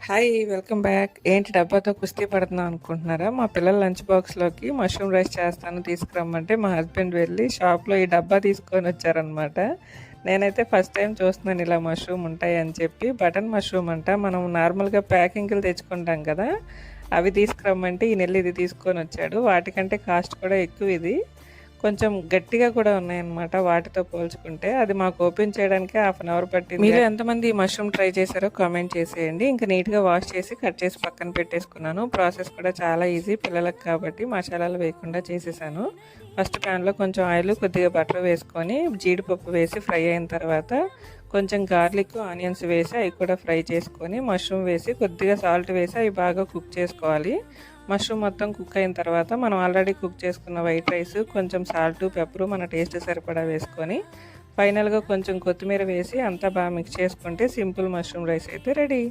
Hi! Welcome back. ఏంటి డబ్బాతో కుస్తీ పడుతున్నావు అనుకుంటున్నారా? మా పిల్లల లంచ్ బాక్స్‌లోకి మష్రూమ్ రైస్ చేస్తాను తీసుకురమ్మంటే మా హస్బెండ్ వెళ్ళి షాప్‌లో ఈ డబ్బా తీసుకొనొచ్చారనమాట. నేనైతే ఫస్ట్ టైం చూస్తున్నాను ఇలా మష్రూమ్ ఉంటాయని చెప్పి. బటన్ మష్రూమ్ అంట. మనం నార్మల్‌గా ప్యాకింగ్‌లు తెచ్చుకుంటాం కదా! అవి తీసుకురమ్మంటే ఈయనెళ్లి ఇది తీసుకొనొచ్చాడు. వాటికంటే కాస్ట్ కూడా ఎక్కువిది. కొంచెం గట్టిగా కూడా ఉన్నాయన్నమాట వాటితో పోల్చుకుంటే. అది మాకు ఓపెన్ చేయడానికే హాఫ్ అన్ అవర్ పట్టింది. మీలో ఎంతమంది ఈ మష్రూమ్ ట్రై చేశారో కామెంట్ చేసేయండి. ఇంకా నీట్‌గా వాష్ చేసి కట్ చేసి పక్కన పెట్టేసుకున్నాను. ప్రాసెస్ కూడా చాలా ఈజీ పిల్లలకు కాబట్టి మసాలాలు వేయకుండా చేసేసాను. ఫస్ట్ ప్యాన్లో కొంచెం ఆయిల్, కొద్దిగా బటర్ వేసుకొని జీడిపప్పు వేసి ఫ్రై అయిన తర్వాత కొంచెం గార్లిక్, ఆనియన్స్ వేసి అవి కూడా ఫ్రై చేసుకొని మష్రూమ్ వేసి కొద్దిగా సాల్ట్ వేసి అవి బాగా కుక్ చేసుకోవాలి. మష్రూమ్ మొత్తం కుక్ అయిన తర్వాత మనం ఆల్రెడీ కుక్ చేసుకున్న వైట్ రైస్, కొంచెం సాల్ట్, పెప్పరు మన టేస్ట్ సరిపడా వేసుకొని ఫైనల్గా కొంచెం కొత్తిమీర వేసి అంతా బాగా మిక్స్ చేసుకుంటే సింపుల్ మష్రూమ్ రైస్ అయితే రెడీ.